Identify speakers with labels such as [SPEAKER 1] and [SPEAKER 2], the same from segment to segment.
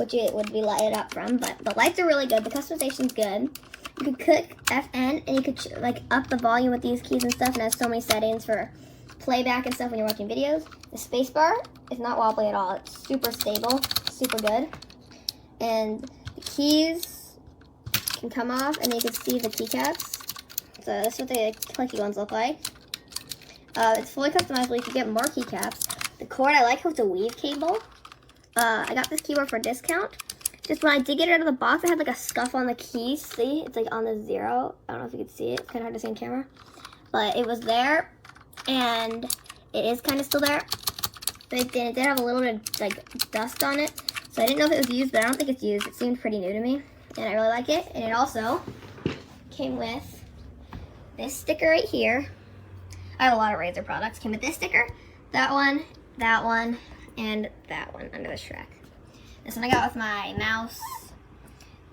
[SPEAKER 1] which it would be lighted up from. But the lights are really good. The customization's good. You could click FN and you could like up the volume with these keys and stuff, and it has so many settings for playback and stuff when you're watching videos. The spacebar is not wobbly at all. It's super stable, super good. And the keys can come off, and you can see the keycaps. So that's what the clicky ones look like. It's fully customizable. You can get more keycaps. The cord, I like how it's a weave cable. I got this keyboard for a discount. Just when I did get it out of the box, I had like a scuff on the keys. See, it's like on the 0. I don't know if you can see it. It's kind of hard to see on camera. But it was there, and it is kind of still there. But it did have a little bit of like dust on it. So I didn't know if it was used, but I don't think it's used. It seemed pretty new to me, and I really like it. And it also came with this sticker right here. I have a lot of Razer products. Came with this sticker, that one, and that one under the Shrek. This one I got with my mouse.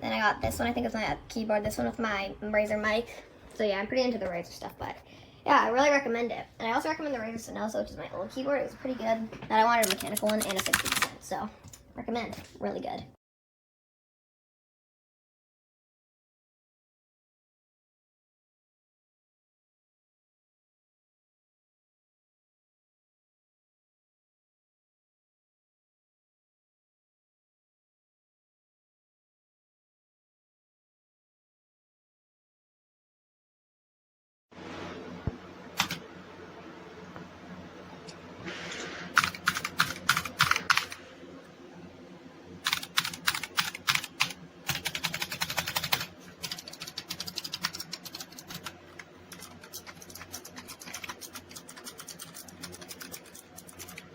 [SPEAKER 1] Then I got this one, I think it's my keyboard. This one with my Razer mic. So yeah, I'm pretty into the Razer stuff, but yeah, I really recommend it. And I also recommend the Razer Senosa, which is my old keyboard. It was pretty good. And I wanted a mechanical one and a 60%. So recommend, really good.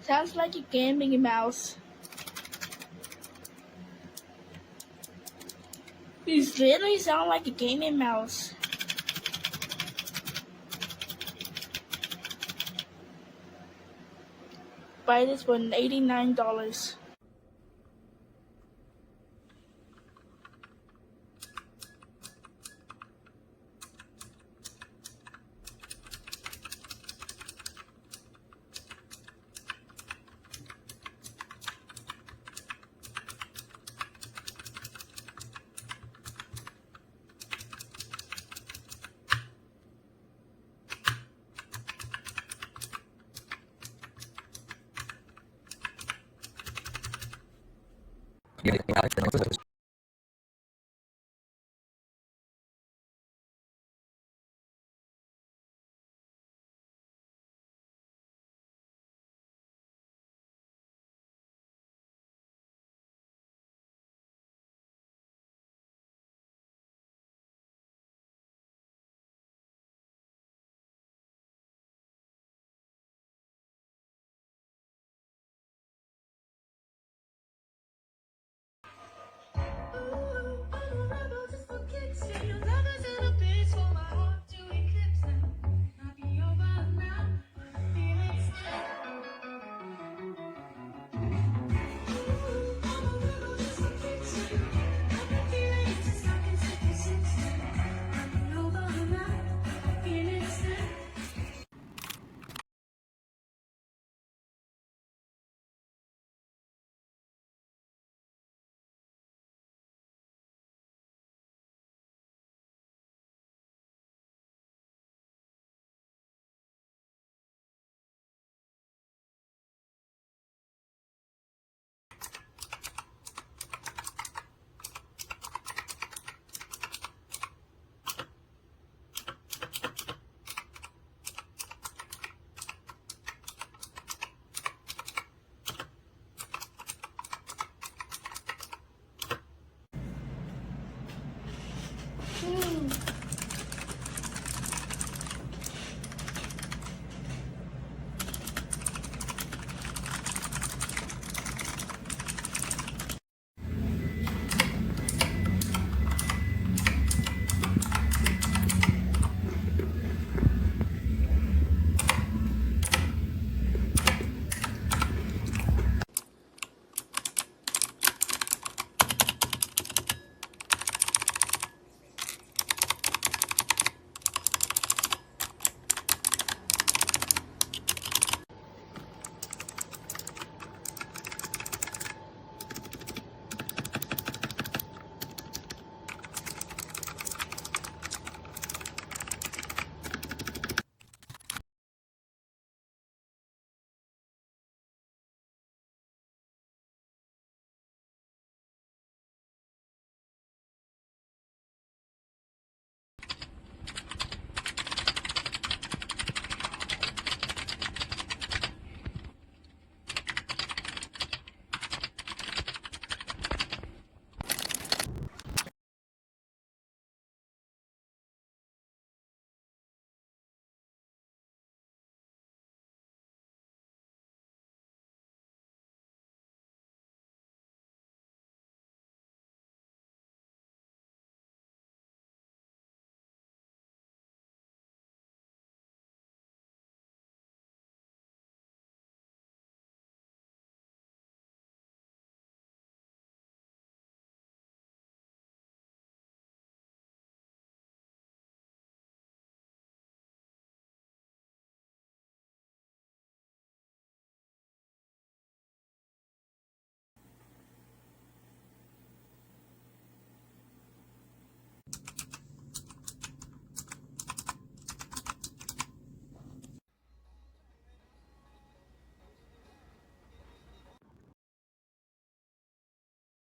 [SPEAKER 2] Sounds like a gaming mouse. These literally sound like a gaming mouse. Buy this for $89.
[SPEAKER 3] Yeah,